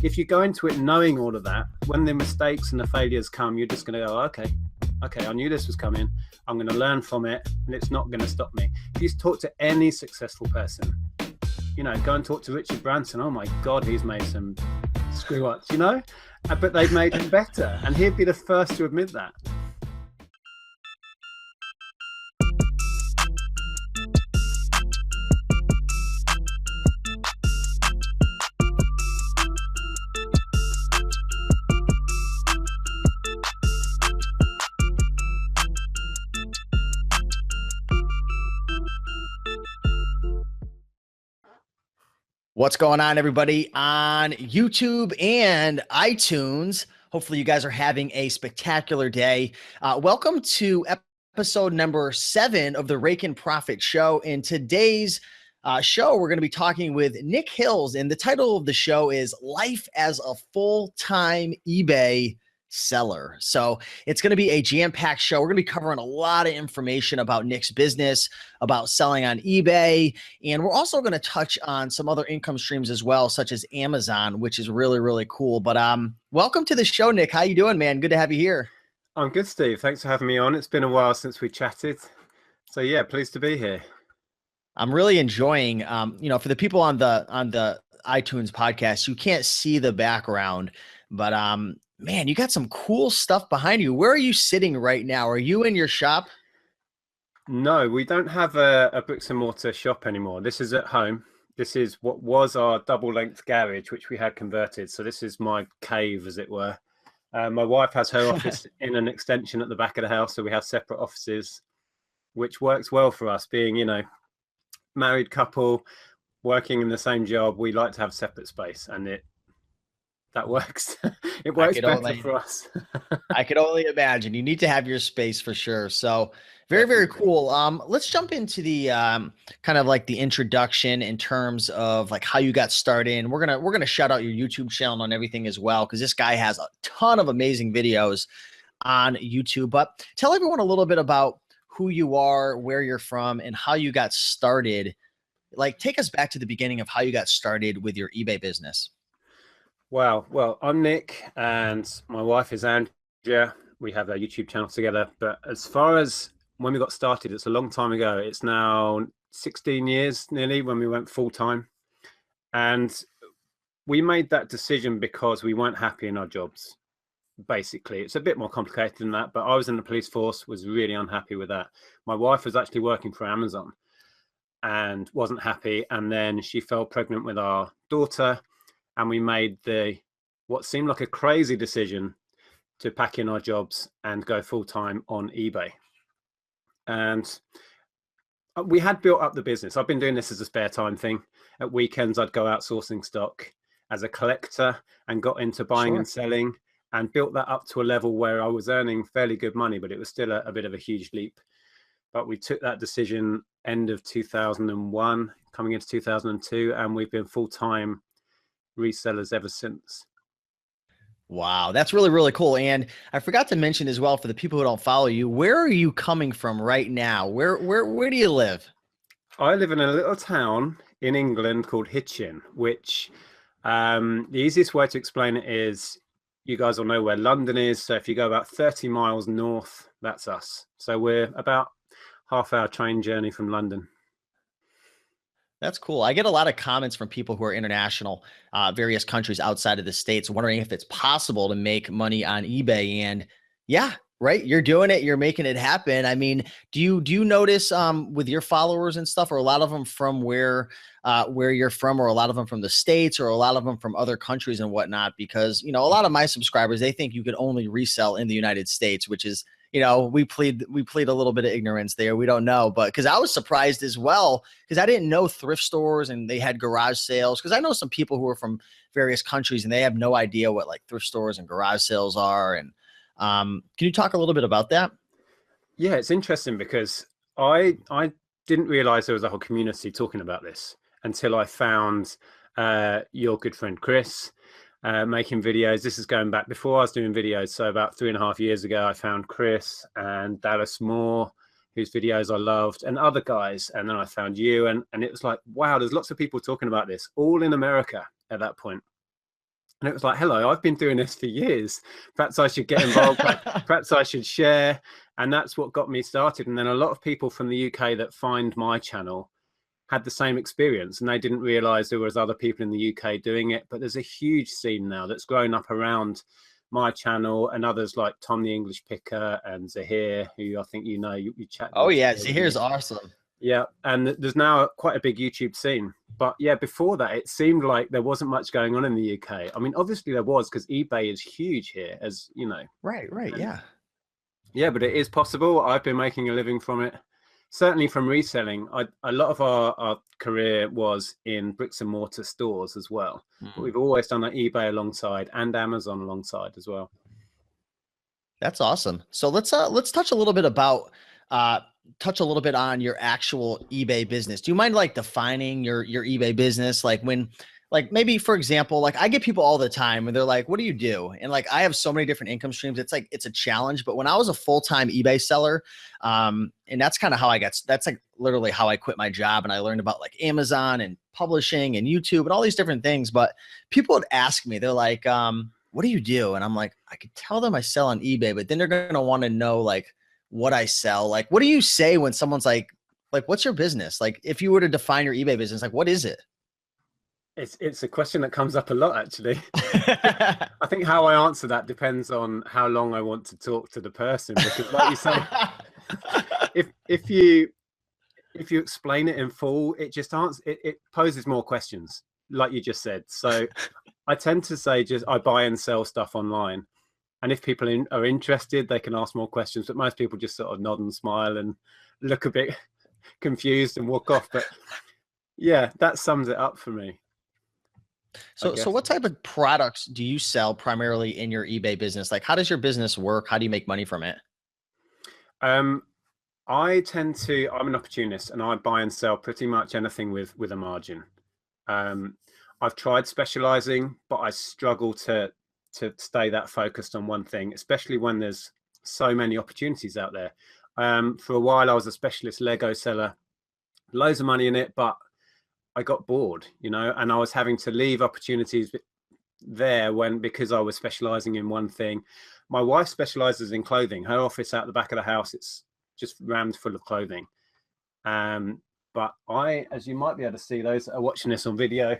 if you go into it knowing all of that, when the mistakes and the failures come, you're just going to go, okay, I knew this was coming. I'm going to learn from it, and it's not going to stop me. If you talk to any successful person, go and talk to Richard Branson. Oh my God, he's made some screw ups, but they've made it better, and he'd be the first to admit that. What's going on, everybody, on YouTube and iTunes? Hopefully you guys are having a spectacular day. Welcome to episode number 7 of the Raiken Profit Show. In today's show, we're going to be talking with Nic Hill, and the title of the show is Life as a Full-Time eBay Seller. So it's going to be a jam-packed show. We're going to be covering a lot of information about Nic's business, about selling on eBay, and we're also going to touch on some other income streams as well, such as Amazon, which is really, really cool. But welcome to the show, Nic. How you doing, man? Good to have you here. I'm good, Steve. Thanks for having me on. It's been a while since we chatted. So yeah, pleased to be here. I'm really enjoying, for the people on the iTunes podcast, you can't see the background, but man, you got some cool stuff behind you. Where are you sitting right now? Are you in your shop? No, we don't have a bricks and mortar shop anymore. This is at home. This is what was our double length garage, which we had converted. So this is my cave, as it were. My wife has her office in an extension at the back of the house. So we have separate offices, which works well for us being, married couple working in the same job. We like to have separate space, and that works. It works better for us. I could only imagine. You need to have your space for sure. So very, very cool. Let's jump into the kind of like the introduction in terms of like how you got started. And we're gonna shout out your YouTube channel and everything as well, because this guy has a ton of amazing videos on YouTube. But tell everyone a little bit about who you are, where you're from, and how you got started. Like, take us back to the beginning of how you got started with your eBay business. Wow. Well, I'm Nic, and my wife is Andrea. We have a YouTube channel together. But as far as when we got started, it's a long time ago. It's now 16 years nearly when we went full time. And we made that decision because we weren't happy in our jobs. Basically, it's a bit more complicated than that. But I was in the police force, was really unhappy with that. My wife was actually working for Amazon and wasn't happy. And then she fell pregnant with our daughter. And we made what seemed like a crazy decision to pack in our jobs and go full-time on eBay. And we had built up the business. I've been doing this as a spare time thing. At weekends, I'd go outsourcing stock as a collector and got into buying and selling, and built that up to a level where I was earning fairly good money, but it was still a bit of a huge leap. But we took that decision end of 2001, coming into 2002, and we've been full-time resellers ever since. Wow, that's really, really cool. And I forgot to mention as well, for the people who don't follow you, where are you coming from right now? Where do you live? I live in a little town in England called Hitchin, which the easiest way to explain it is, you guys all know where London is. So if you go about 30 miles north, that's us. So we're about half-hour train journey from London. That's cool. I get a lot of comments from people who are international, various countries outside of the States, wondering if it's possible to make money on eBay. And yeah, right. You're doing it. You're making it happen. I mean, do you notice with your followers and stuff, or a lot of them from where you're from, or a lot of them from the States, or a lot of them from other countries and whatnot? Because, a lot of my subscribers, they think you could only resell in the United States, which is, we plead a little bit of ignorance there. We don't know, but because I was surprised as well, because I didn't know thrift stores and they had garage sales. Because I know some people who are from various countries and they have no idea what like thrift stores and garage sales are. And can you talk a little bit about that? Yeah, it's interesting because I didn't realize there was a whole community talking about this until I found your good friend Chris making videos. This is going back before I was doing videos. So about 3.5 years ago, I found Chris and Dallas Moore, whose videos I loved, and other guys. And then I found you, and it was like, wow, there's lots of people talking about this, all in America at that point. And it was like, hello, I've been doing this for years. Perhaps I should get involved. Perhaps I should share. And that's what got me started. And then a lot of people from the UK that find my channel had the same experience, and they didn't realize there was other people in the UK doing it. But there's a huge scene now that's grown up around my channel and others like Tom the English Picker and Zahir, who I think you chat. Oh yeah, Zahir's awesome. Yeah, and there's now quite a big YouTube scene. But yeah, before that, it seemed like there wasn't much going on in the UK. I mean, obviously there was, because eBay is huge here, as you know. Right, yeah. Yeah, but it is possible. I've been making a living from it. Certainly from reselling. A lot of our career was in bricks and mortar stores as well. But we've always done eBay alongside, and Amazon alongside as well. That's awesome. So let's touch a little bit about on your actual eBay business. Do you mind like defining your eBay business? Like when, like maybe for example, like I get people all the time and they're like, what do you do? And like, I have so many different income streams. It's like, it's a challenge. But when I was a full-time eBay seller, and that's kind of how that's like literally how I quit my job. And I learned about like Amazon and publishing and YouTube and all these different things. But people would ask me, they're like, what do you do? And I'm like, I could tell them I sell on eBay, but then they're going to want to know like what I sell. Like, what do you say when someone's like, what's your business? Like, if you were to define your eBay business, like, what is it? It's a question that comes up a lot, actually. I think how I answer that depends on how long I want to talk to the person, because like you say, if you explain it in full, it just it poses more questions, like you just said. So I tend to say I buy and sell stuff online. And if people are interested, they can ask more questions. But most people just sort of nod and smile and look a bit confused and walk off. But yeah, that sums it up for me. So what type of products do you sell primarily in your eBay business? Like, how does your business work? How do you make money from it? I'm an opportunist, and I buy and sell pretty much anything with a margin. I've tried specializing, but I struggle to stay that focused on one thing, especially when there's so many opportunities out there. For a while, I was a specialist Lego seller, loads of money in it, but I got bored, and I was having to leave opportunities there because I was specializing in one thing. My wife specializes in clothing. Her office out the back of the house, it's just rammed full of clothing. But as you might be able to see, those that are watching this on video,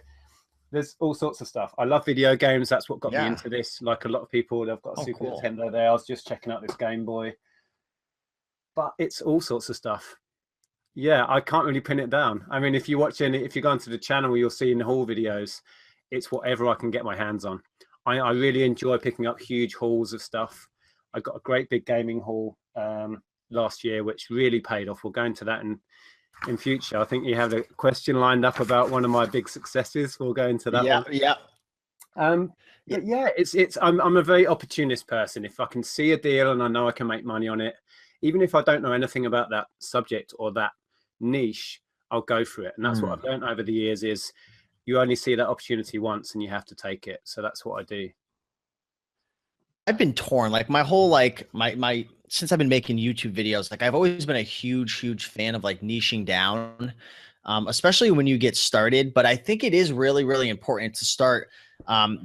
there's all sorts of stuff. I love video games. That's what got me into this. Like a lot of people, they've got a Super Nintendo there. I was just checking out this Game Boy. But it's all sorts of stuff. Yeah, I can't really pin it down. I mean, if you go onto the channel, you'll see in the haul videos, it's whatever I can get my hands on. I really enjoy picking up huge hauls of stuff. I got a great big gaming haul last year, which really paid off. We'll go into that in future. I think you have a question lined up about one of my big successes. We'll go into that one. Yeah. But yeah, I'm a very opportunist person. If I can see a deal and I know I can make money on it, even if I don't know anything about that subject or that niche, I'll go for it. And that's what I've learned over the years, is you only see that opportunity once and you have to take it. So that's what I do. I've been torn, like my whole, like my since I've been making YouTube videos, like I've always been a huge fan of like niching down, especially when you get started. But I think it is really important to start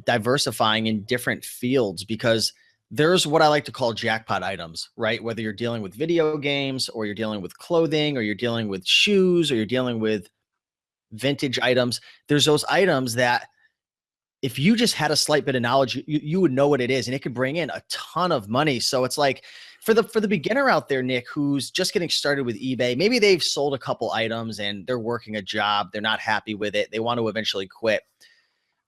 diversifying in different fields, because there's what I like to call jackpot items, right? Whether you're dealing with video games, or you're dealing with clothing, or you're dealing with shoes, or you're dealing with vintage items. There's those items that if you just had a slight bit of knowledge, you would know what it is, and it could bring in a ton of money. So it's like for the beginner out there, Nic, who's just getting started with eBay, maybe they've sold a couple items and they're working a job, they're not happy with it, they want to eventually quit.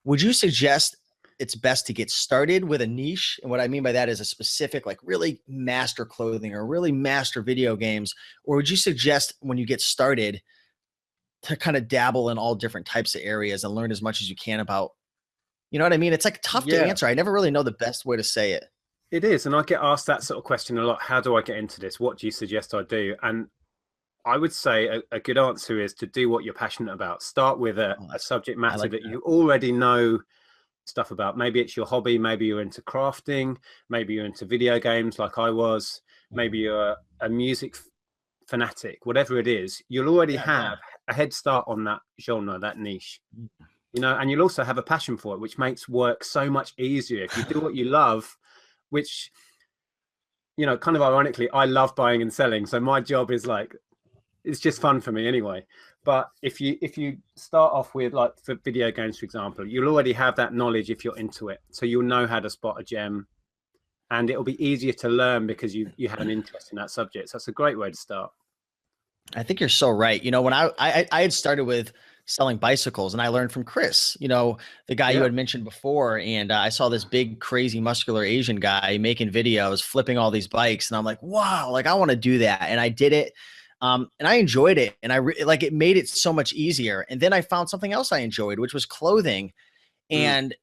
Would you suggest it's best to get started with a niche? And what I mean by that is a specific, like really master clothing or really master video games? Or would you suggest when you get started to kind of dabble in all different types of areas and learn as much as you can about, you know what I mean? It's like tough to answer. I never really know the best way to say it. It is. And I get asked that sort of question a lot. How do I get into this? What do you suggest I do? And I would say a good answer is to do what you're passionate about. Start with a subject matter that you already know stuff about. Maybe it's your hobby, maybe you're into crafting, maybe you're into video games like I was, maybe you're a music fanatic, whatever it is, you'll already have a head start on that genre, that niche. you know, and you'll also have a passion for it, which makes work so much easier. If you do what you love, which, you know, kind of ironically, I love buying and selling. So my job is like, it's just fun for me anyway. But if you start off with, like, for video games, for example, you'll already have that knowledge if you're into it. So you'll know how to spot a gem, and it'll be easier to learn because you have an interest in that subject. So that's a great way to start. I think you're so right. You know, when I had started with selling bicycles, and I learned from Chris, you know, the guy you Yeah. had mentioned before, and I saw this big, crazy, muscular Asian guy making videos, flipping all these bikes, and I'm like, wow, like I want to do that, and I did it, and I enjoyed it, and like it made it so much easier. And then I found something else I enjoyed, which was clothing, Mm. and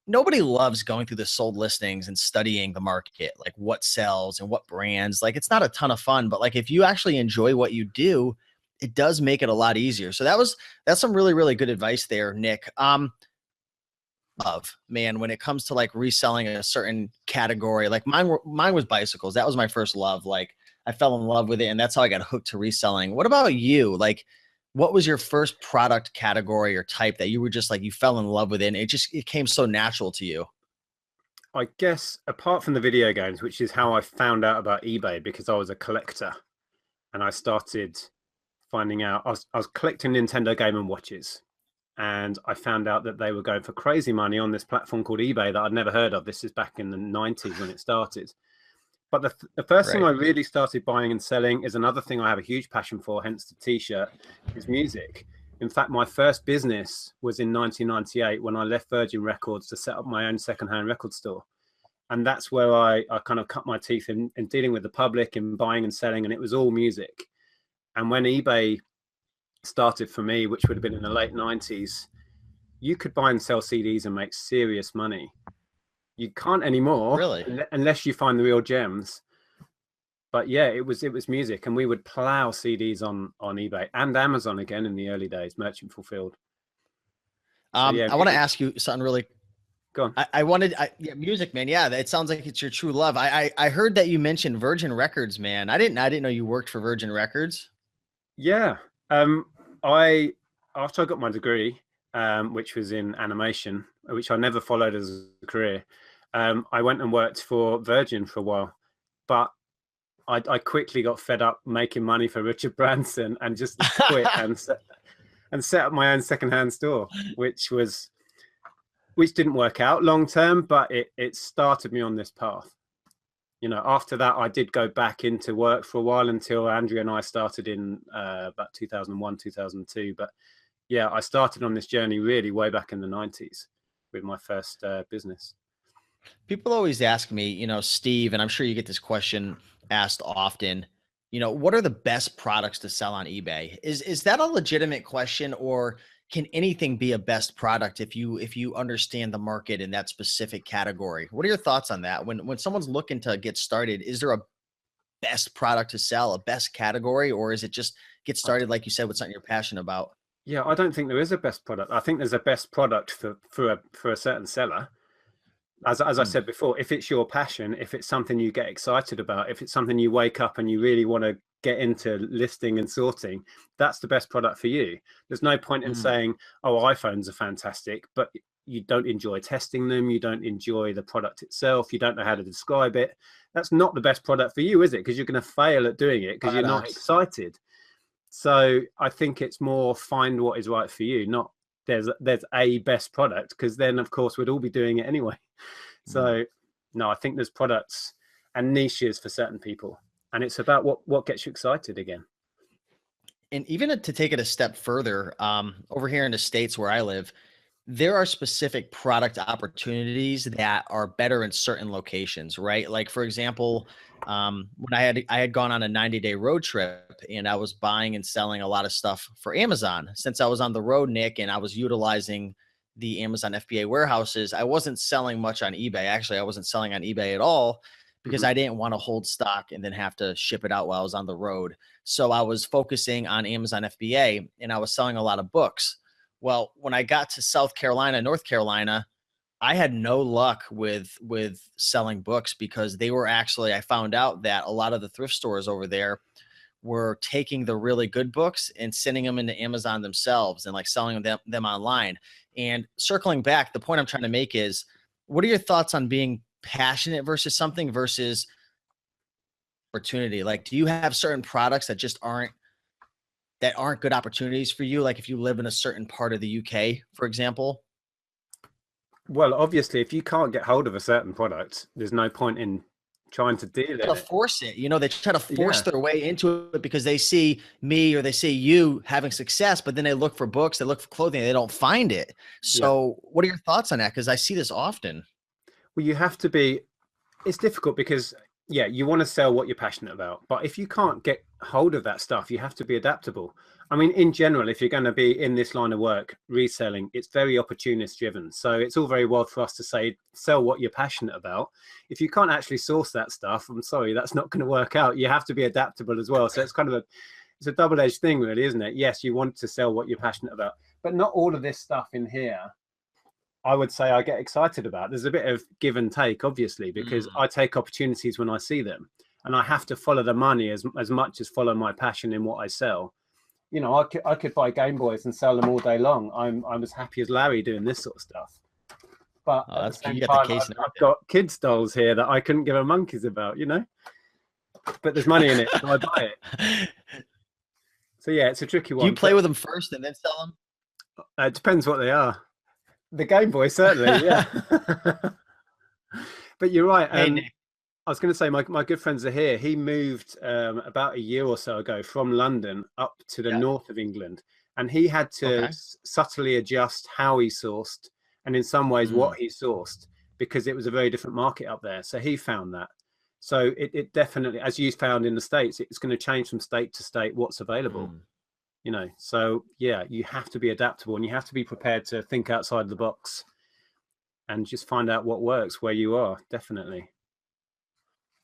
nobody loves going through the sold listings and studying the market, like what sells and what brands. Like it's not a ton of fun, but like if you actually enjoy what you do, it does make it a lot easier. So that's some really, really good advice there, Nic. Love, man, when it comes to like reselling a certain category, like mine was bicycles. That was my first love. Like I fell in love with it, and that's how I got hooked to reselling. What about you? Like, what was your first product category or type that you were just like you fell in love with it, and it came so natural to you? I guess apart from the video games, which is how I found out about eBay, because I was a collector and I started finding out I was collecting Nintendo Game and Watches, and I found out that they were going for crazy money on this platform called eBay that I'd never heard of. This is back in the 90s when it started. But the first thing Right. I really started buying and selling is another thing I have a huge passion for, hence the t-shirt, is music. In fact, my first business was in 1998 when I left Virgin Records to set up my own secondhand record store. And that's where I kind of cut my teeth in dealing with the public and buying and selling, and it was all music. And when eBay started for me, which would have been in the late 90s, you could buy and sell CDs and make serious money. You can't anymore Really? unless you find the real gems. But yeah, it was music, and we would plow CDs on eBay and Amazon again in the early days, merchant fulfilled. So yeah, I want to music. ask you something really. Go on. Yeah, music, man. Yeah, it sounds like it's your true love. I heard that you mentioned Virgin Records, man. I didn't know you worked for Virgin Records. Yeah, um, I after I got my degree, which was in animation, which I never followed as a career, I went and worked for Virgin for a while, but I quickly got fed up making money for Richard Branson and just quit and set up my own secondhand store, which didn't work out long term, but it started me on this path. You know, after that, I did go back into work for a while until Andrea and I started in about 2001, 2002. But yeah, I started on this journey really way back in the 90s with my first business. People always ask me, you know, Steve, and I'm sure you get this question asked often, you know, what are the best products to sell on eBay? Is that a legitimate question, or can anything be a best product if you understand the market in that specific category? What are your thoughts on that? When someone's looking to get started, is there a best product to sell, a best category, or is it just get I, started like you said with something you're passionate about? yeah, I don't think there is a best product. I think there's a best product for a certain seller. As I Hmm. said before, if it's your passion, if it's something you get excited about, if it's something you wake up and you really want to get into listing and sorting, that's the best product for you. There's no point in Hmm. saying, oh, iPhones are fantastic, but you don't enjoy testing them, you don't enjoy the product itself, you don't know how to describe it. That's not the best product for you, is it? Because you're going to fail at doing it because you're not Paradox. excited. So I think it's more find what is right for you, not there's a best product, because then of course we'd all be doing it anyway. Hmm. So no, I think there's products and niches for certain people, and it's about what gets you excited again. And even to take it a step further, over here in the States where I live, there are specific product opportunities that are better in certain locations, right? Like for example, when I had gone on a 90-day road trip, and I was buying and selling a lot of stuff for Amazon. Since I was on the road, Nick, and I was utilizing the Amazon FBA warehouses, I wasn't selling much on eBay. Actually, I wasn't selling on eBay at all because Mhm. I didn't want to hold stock and then have to ship it out while I was on the road. So I was focusing on Amazon FBA, and I was selling a lot of books. Well, when I got to South Carolina, North Carolina, I had no luck with selling books because they were actually, I found out that a lot of the thrift stores over there were taking the really good books and sending them into Amazon themselves and like selling them online. And circling back, the point I'm trying to make is, what are your thoughts on being passionate versus something versus opportunity? Like, do you have certain products that just aren't good opportunities for you? Like if you live in a certain part of the UK, for example? Well, obviously, if you can't get hold of a certain product, there's no point in trying to deal Try in to it. force it. You know, they try to force Yeah. their way into it because they see me or they see you having success, but then they look for books, they look for clothing, they don't find it. Yeah. So what are your thoughts on that? Because I see this often. Well, you have to be, it's difficult because, yeah, you want to sell what you're passionate about. But if you can't get hold of that stuff, you have to be adaptable. I mean, in general, if you're going to be in this line of work, reselling, it's very opportunist driven. So it's all very well for us to say, sell what you're passionate about. If you can't actually source that stuff, I'm sorry, that's not going to work out. You have to be adaptable as well. So it's kind of it's a double-edged thing, really, isn't it? Yes, you want to sell what you're passionate about, but not all of this stuff in here I would say I get excited about. There's a bit of give and take, obviously, because I take opportunities when I see them, and I have to follow the money as much as follow my passion in what I sell. You know, I could buy Game Boys and sell them all day long. I'm as happy as Larry doing this sort of stuff. But Oh, at the that's same you got the time, case and I've everything. got kids' dolls here that I couldn't give a monkey's about, you know. But there's money in it, so I buy it. So yeah, it's a tricky Do you one. play But with them first and then sell them? it depends what they are. The Game Boy, certainly, yeah. But you're right. Hey, Nick. I was going to say my good friends are here. He moved about a year or so ago from London up to the Yeah. north of England, and he had to Okay. subtly adjust how he sourced, and in some ways what he sourced, because it was a very different market up there. So he found that. So it definitely, as you found in the States, it's going to change from state to state what's available. You know, so yeah, you have to be adaptable and you have to be prepared to think outside the box and just find out what works where you are. Definitely.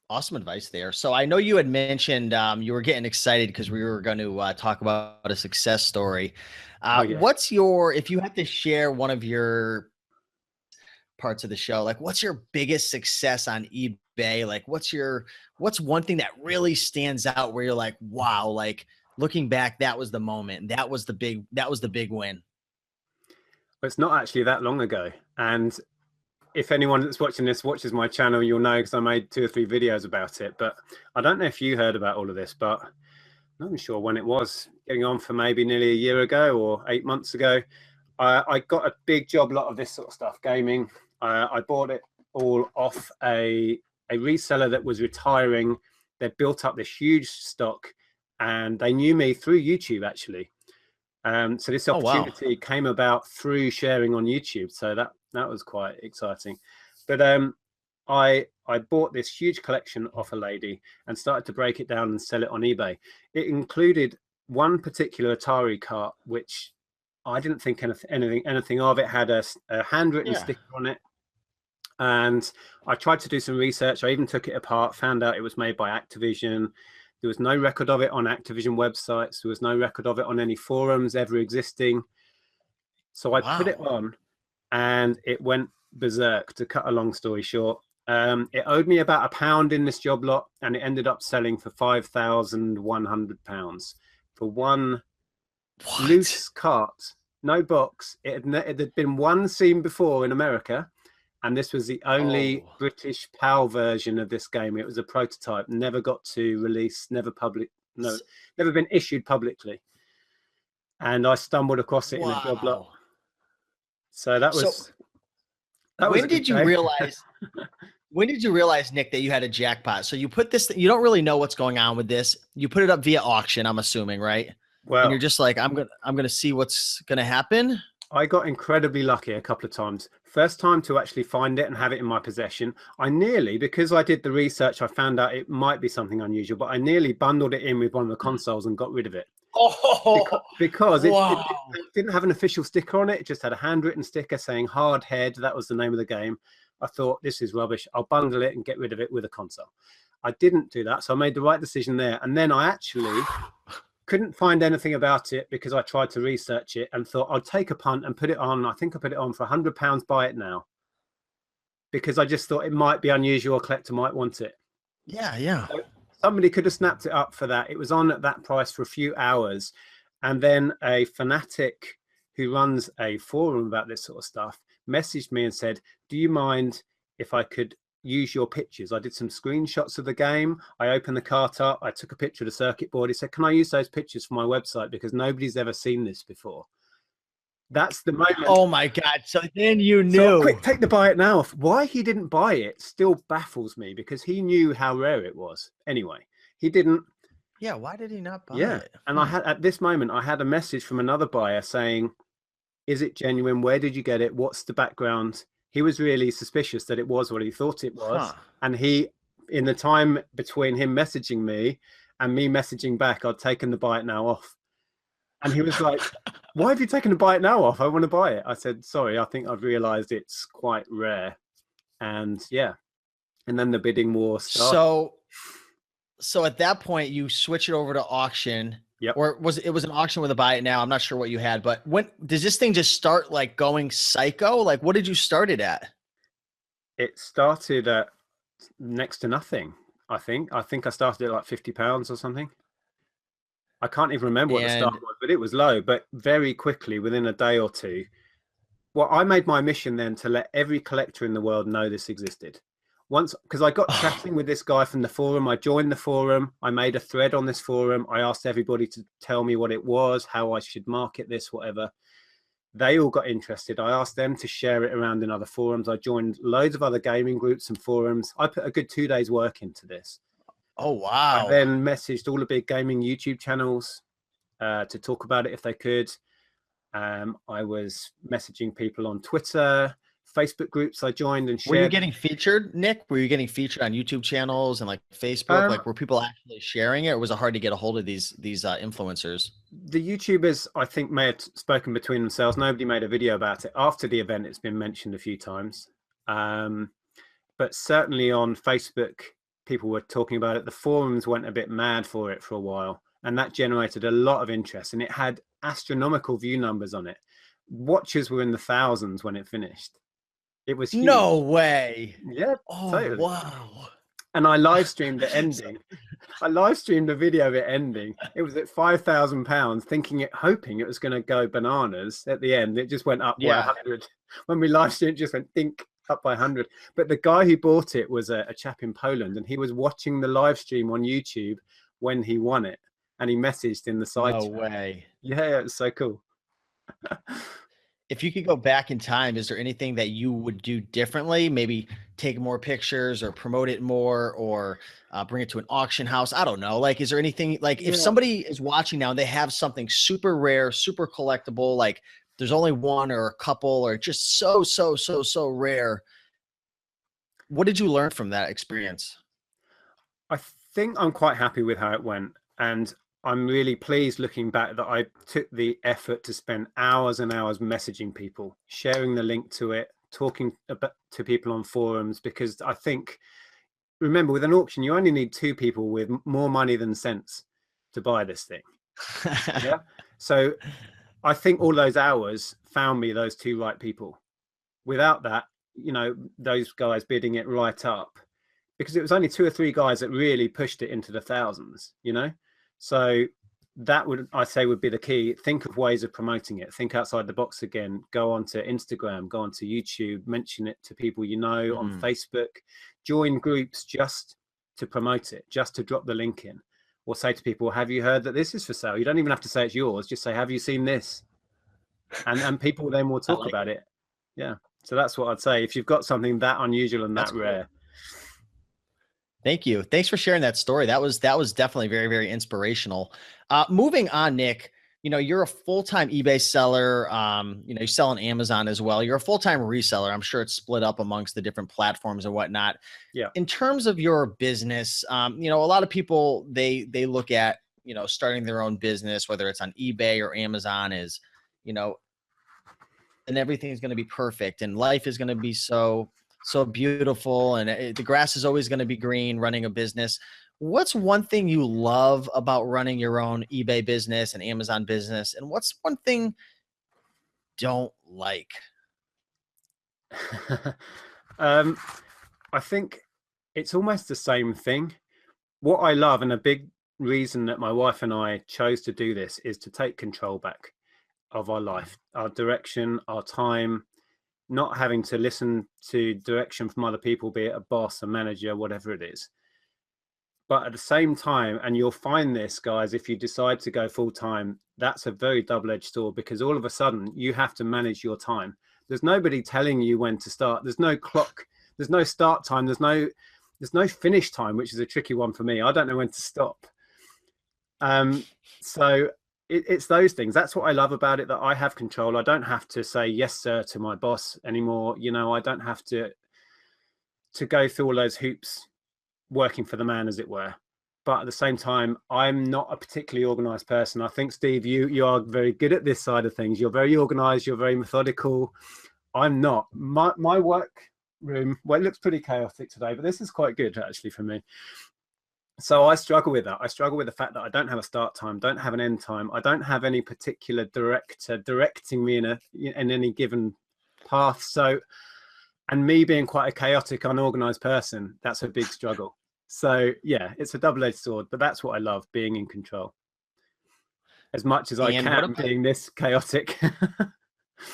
Awesome advice there. So I know you had mentioned you were getting excited because we were going to talk about a success story. Oh yeah. What's your, if you had to share one of your parts of the show, like what's your biggest success on eBay? Like what's one thing that really stands out where you're like, wow, like looking back, that was the moment. That was the big win. It's not actually that long ago. And if anyone that's watching this watches my channel, you'll know because I made 2 or 3 videos about it. But I don't know if you heard about all of this, but I'm not even sure when it was. Getting on for maybe nearly a year ago or 8 months ago. I got a big job lot of this sort of stuff, gaming. I bought it all off a reseller that was retiring. They built up this huge stock and they knew me through YouTube, actually. So this opportunity came about through sharing on YouTube. So that was quite exciting. But I bought this huge collection off a lady and started to break it down and sell it on eBay. It included one particular Atari cart, which I didn't think anything of. It had a handwritten sticker on it. And I tried to do some research. I even took it apart, found out it was made by Activision. There was no record of it on Activision websites. There was no record of it on any forums ever existing. So I put it on and it went berserk, to cut a long story short. It owed me about £1 in this job lot, and it ended up selling for £5,100 for one loose cart, no box. It had been one seen before in America, and this was the only British PAL version of this game. It was a prototype, never got to release, never been issued publicly. And I stumbled across it in a job lot. So that was when did you realize when did you realize, Nick, that you had a jackpot? So you put this, you don't really know what's going on with this. You put it up via auction, I'm assuming, right? Well, and you're just like, I'm gonna see what's gonna happen. I got incredibly lucky a couple of times. First time to actually find it and have it in my possession. I nearly, because I did the research, I found out it might be something unusual, but I nearly bundled it in with one of the consoles and got rid of it. Because it didn't have an official sticker on it. It just had a handwritten sticker saying Hardhead. That was the name of the game. I thought, this is rubbish. I'll bundle it and get rid of it with a console. I didn't do that. So I made the right decision there. And then I actually couldn't find anything about it because I tried to research it and thought I'll take a punt and put it on. I think I put it on for £100, buy it now. Because I just thought it might be unusual. A collector might want it. Yeah. So somebody could have snapped it up for that. It was on at that price for a few hours. And then a fanatic who runs a forum about this sort of stuff, messaged me and said, do you mind if I could use your pictures? I did some screenshots of the game. I opened the cart up. I took a picture of the circuit board. He said, can I use those pictures for my website? Because nobody's ever seen this before. That's the moment. Oh my God. So then you knew. So quick, take the buy it now off. Why he didn't buy it still baffles me, because he knew how rare it was. Anyway, he didn't. Yeah. Why did he not buy it? And I had, at this moment, I had a message from another buyer saying, is it genuine? Where did you get it? What's the background? He was really suspicious that it was what he thought it was. And he, in the time between him messaging me and me messaging back, I'd taken the buy it now off. And he was like, why have you taken the buy it now off? I want to buy it. I said, sorry, I think I've realized it's quite rare. And yeah. And then the bidding war started. So at that point you switch it over to auction. Yep. Or it was an auction with a buy it now? I'm not sure what you had, but when does this thing just start like going psycho? Like, what did you start it at? It started at next to nothing. I think I started at like £50 or something. I can't even remember what the start was, but it was low. But very quickly, within a day or two, well, I made my mission then to let every collector in the world know this existed. Once, because I got chatting with this guy from the forum, I joined the forum, I made a thread on this forum, I asked everybody to tell me what it was, how I should market this, whatever. They all got interested. I asked them to share it around in other forums. I joined loads of other gaming groups and forums. I put a good 2 days work into this. Oh, wow. I then messaged all the big gaming YouTube channels to talk about it if they could. I was messaging people on Twitter, Facebook groups I joined and shared. Were you getting featured, Nick? Were you getting featured on YouTube channels and like Facebook? Like, were people actually sharing it, or was it hard to get a hold of these influencers? The YouTubers, I think, may have spoken between themselves. Nobody made a video about it. After the event, it's been mentioned a few times. But certainly on Facebook, people were talking about it. The forums went a bit mad for it for a while, and that generated a lot of interest, and it had astronomical view numbers on it. Watchers were in the thousands when it finished. It was huge. No way. Yeah. Oh, totally. wow. And I live streamed the ending. I live streamed a video of it ending. It was at £5,000, hoping it was going to go bananas at the end. It just went up by 100. When we live streamed, it just went dink up by 100. But the guy who bought it was a chap in Poland, and he was watching the live stream on YouTube when he won it, and he messaged in the side No chat. way. Yeah, it was so cool. If you could go back in time, is there anything that you would do differently? Maybe take more pictures or promote it more, or bring it to an auction house? I don't know. Like, is there anything, like, if somebody is watching now and they have something super rare, super collectible, like there's only one or a couple or just so rare, what did you learn from that experience? I think I'm quite happy with how it went. And I'm really pleased looking back that I took the effort to spend hours and hours messaging people, sharing the link to it, talking to people on forums, because I think, remember, with an auction, you only need 2 people with more money than sense to buy this thing. Yeah. So I think all those hours found me those 2 right people. Without that, you know, those guys bidding it right up, because it was only 2 or 3 guys that really pushed it into the thousands, you know? So that would, I say, would be the key. Think of ways of promoting it. Think outside the box again. Go onto Instagram, go onto YouTube, mention it to people you know, on Facebook. Join groups just to promote it, just to drop the link in. Or say to people, have you heard that this is for sale? You don't even have to say it's yours. Just say, have you seen this? And people then will talk about it. Yeah. So that's what I'd say. If you've got something that unusual and that rare. Thank you. Thanks for sharing that story. That was definitely very, very inspirational. Moving on, Nick, you know, you're a full-time eBay seller. You know, you sell on Amazon as well. You're a full-time reseller. I'm sure it's split up amongst the different platforms and whatnot. Yeah. In terms of your business, you know, a lot of people, they look at, you know, starting their own business, whether it's on eBay or Amazon, is, you know, and everything's going to be perfect and life is going to be so beautiful, and the grass is always going to be green running a business. What's one thing you love about running your own eBay business and Amazon business? And what's one thing you don't like? I think it's almost the same thing. What I love, and a big reason that my wife and I chose to do this, is to take control back. of our life, our direction, our time, not having to listen to direction from other people, be it a boss, a manager, whatever it is. But at the same time, and you'll find this, guys, if you decide to go full time, that's a very double-edged sword, because all of a sudden you have to manage your time. There's nobody telling you when to start. There's no clock. There's no start time. There's no finish time, which is a tricky one for me. I don't know when to stop. So it's those things. That's what I love about it, that I have control. I don't have to say yes, sir, to my boss anymore. You know, I don't have to go through all those hoops working for the man, as it were. But at the same time, I'm not a particularly organized person. I think, Steve, you are very good at this side of things. You're very organized. You're very methodical. I'm not. My work room, well, it looks pretty chaotic today, but this is quite good actually for me. So I struggle with that. I struggle with the fact that I don't have a start time, don't have an end time. I don't have any particular director directing me in any given path. So, and me being quite a chaotic, unorganized person, that's a big struggle. So yeah, it's a double-edged sword, but that's what I love, being in control as much as I can, being this chaotic.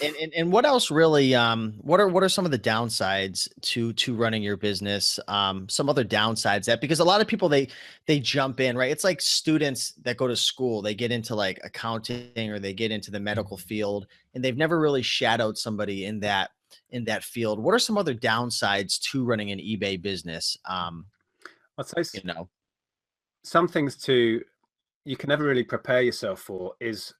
And what else really, what are some of the downsides to running your business? Some other downsides that, because a lot of people, they jump in, right? It's like students that go to school, they get into like accounting or they get into the medical field, and they've never really shadowed somebody in that field. What are some other downsides to running an eBay business? I'd say, some things you can never really prepare yourself for is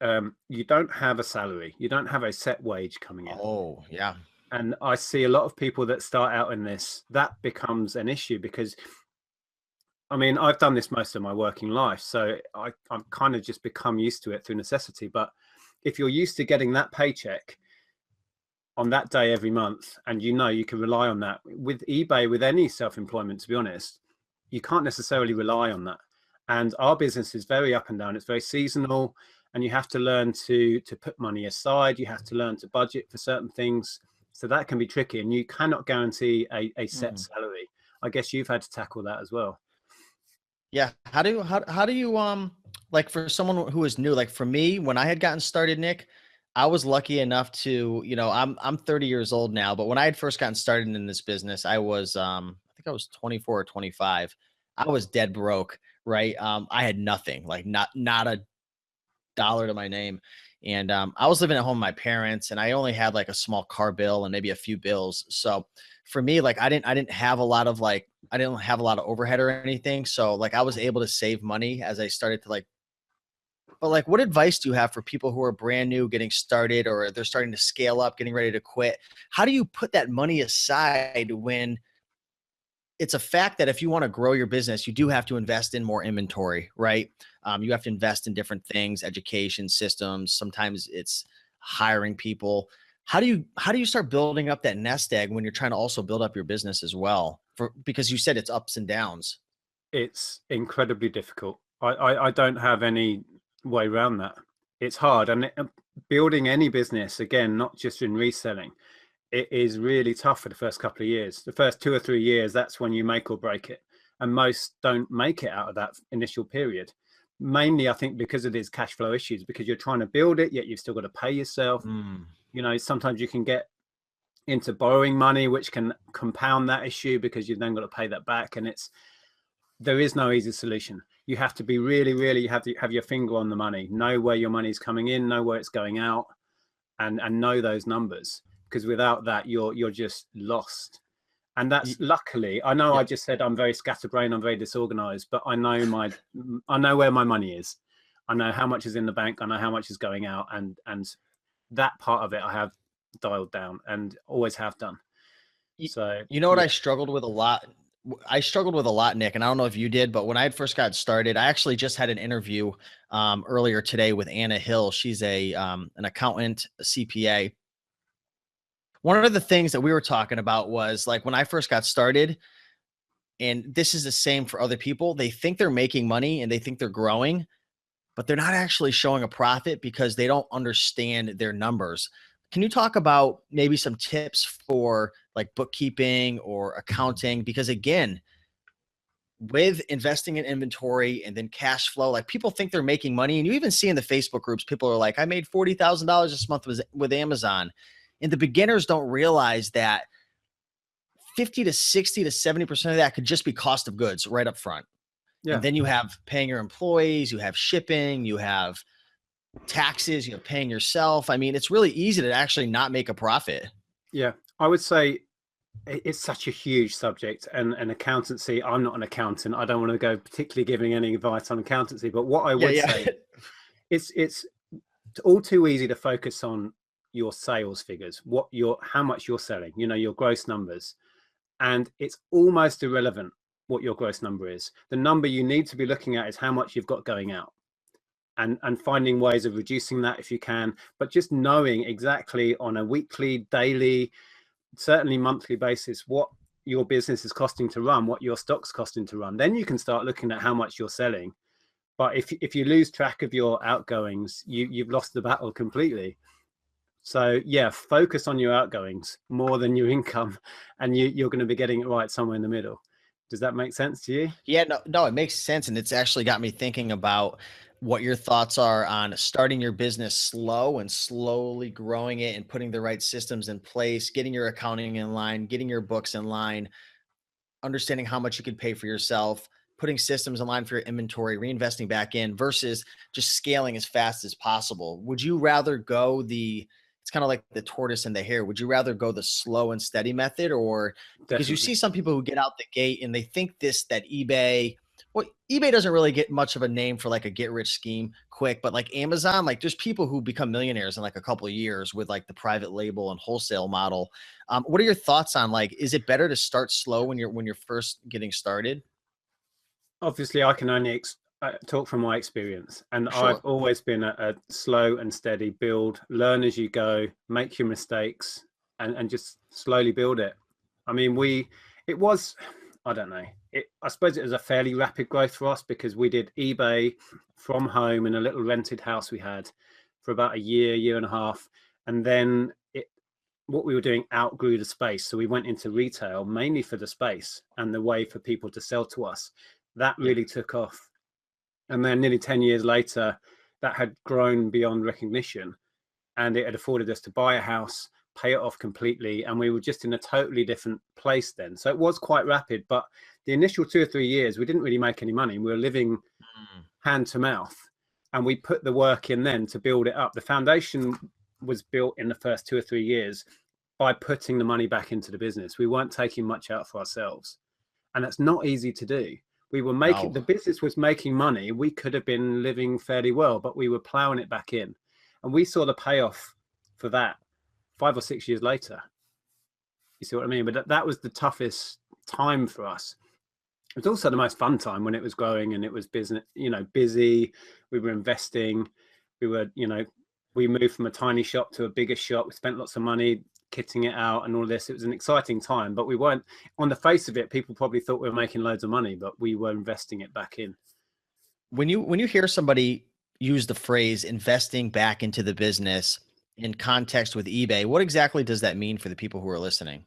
you don't have a salary. You don't have a set wage coming in. Oh, yeah. And I see a lot of people that start out in this, that becomes an issue, because I mean, I've done this most of my working life, so I've kind of just become used to it through necessity. But if you're used to getting that paycheck on that day every month, and you know you can rely on that, with eBay, with any self-employment, to be honest, you can't necessarily rely on that. And our business is very up and down. It's very seasonal, and you have to learn to put money aside. You have to learn to budget for certain things. So that can be tricky, and you cannot guarantee a set salary. I guess you've had to tackle that as well. Yeah. How do you, like, for someone who is new, like for me, when I had gotten started, Nic, I was lucky enough to, I'm 30 years old now, but when I had first gotten started in this business, I was, I think I was 24 or 25. I was dead broke, right? I had nothing, like not a dollar to my name. And I was living at home with my parents, and I only had like a small car bill and maybe a few bills. So for me, like I didn't have a lot of overhead or anything. So like I was able to save money as I started to but like, what advice do you have for people who are brand new, getting started, or they're starting to scale up, getting ready to quit? How do you put that money aside when it's a fact that if you want to grow your business, you do have to invest in more inventory, right? You have to invest in different things, education systems. Sometimes it's hiring people. How do you start building up that nest egg when you're trying to also build up your business as well? Because you said it's ups and downs. It's incredibly difficult. I don't have any way around that. It's hard, and building any business, again, not just in reselling, it is really tough for the first couple of years. The first 2 or 3 years, that's when you make or break it, and most don't make it out of that initial period. Mainly, I think, because of these cash flow issues, because you're trying to build it, yet you've still got to pay yourself. Sometimes you can get into borrowing money, which can compound that issue, because you've then got to pay that back, and there is no easy solution. You have to be really have your finger on the money, know where your money's coming in, know where it's going out, and know those numbers, because without that, you're just lost. And that's, luckily, I know, I just said I'm very scatterbrained, I'm very disorganized, but I know where my money is. I know how much is in the bank, I know how much is going out, and that part of it I have dialed down, and always have done. So what I struggled with a lot. Nic, and I don't know if you did, but when I had first got started, I actually just had an interview earlier today with Nic Hill. She's an accountant, a CPA. One of the things that we were talking about was, like, when I first got started, and this is the same for other people, they think they're making money and they think they're growing, but they're not actually showing a profit because they don't understand their numbers. Can you talk about maybe some tips for like bookkeeping or accounting? Because again, with investing in inventory and then cash flow, like people think they're making money. And you even see in the Facebook groups, people are like, I made $40,000 this month with Amazon. And the beginners don't realize that 50 to 60 to 70% of that could just be cost of goods right up front. Yeah. And then you have paying your employees, you have shipping, you have taxes, you have paying yourself. I mean, it's really easy to actually not make a profit. Yeah. I would say it's such a huge subject, and accountancy, I'm not an accountant. I don't want to go particularly giving any advice on accountancy, but what I would say, it's all too easy to focus on your sales figures, how much you're selling, your gross numbers. And it's almost irrelevant what your gross number is. The number you need to be looking at is how much you've got going out, and finding ways of reducing that if you can, but just knowing exactly on a weekly, daily, certainly monthly basis what your business is costing to run, what your stock's costing to run. Then you can start looking at how much you're selling. But if you lose track of your outgoings, you've lost the battle completely. So yeah, focus on your outgoings more than your income, and you're going to be getting it right somewhere in the middle. Does that make sense to you? Yeah, no, it makes sense. And it's actually got me thinking about what your thoughts are on starting your business slow and slowly growing it and putting the right systems in place, getting your accounting in line, getting your books in line, understanding how much you could pay for yourself, putting systems in line for your inventory, reinvesting back in versus just scaling as fast as possible. Would you rather go it's kind of like the tortoise and the hare. Would you rather go the slow and steady method, or because you Definitely. see some people who get out the gate and they think that eBay doesn't really get much of a name for like a get rich scheme quick, but like Amazon, like there's people who become millionaires in like a couple of years with like the private label and wholesale model. What are your thoughts on, like, is it better to start slow when you're first getting started? Obviously, I can only talk from my experience, and I've Sure. always been a slow and steady build, learn as you go, make your mistakes, and just slowly build it. I mean, it was, I don't know, I suppose it was a fairly rapid growth for us because we did eBay from home in a little rented house we had for about a year and a half. And then what we were doing outgrew the space. So we went into retail mainly for the space and the way for people to sell to us. That Yeah. really took off. And then nearly 10 years later, that had grown beyond recognition, and it had afforded us to buy a house, pay it off completely. And we were just in a totally different place then. So it was quite rapid, but the initial 2 or 3 years, we didn't really make any money. We were living Mm. hand to mouth, and we put the work in then to build it up. The foundation was built in the first 2 or 3 years by putting the money back into the business. We weren't taking much out for ourselves, and that's not easy to do. We were making, No. the business was making money. We could have been living fairly well, but we were plowing it back in, and we saw the payoff for that 5 or 6 years later. You see what I mean? But that was the toughest time for us. It was also the most fun time when it was growing and it was business, busy. We were investing. We were, we moved from a tiny shop to a bigger shop. We spent lots of money kitting it out and all this. It was an exciting time, but we weren't, on the face of it, people probably thought we were making loads of money, but we were investing it back in. When you hear somebody use the phrase investing back into the business in context with eBay, what exactly does that mean for the people who are listening?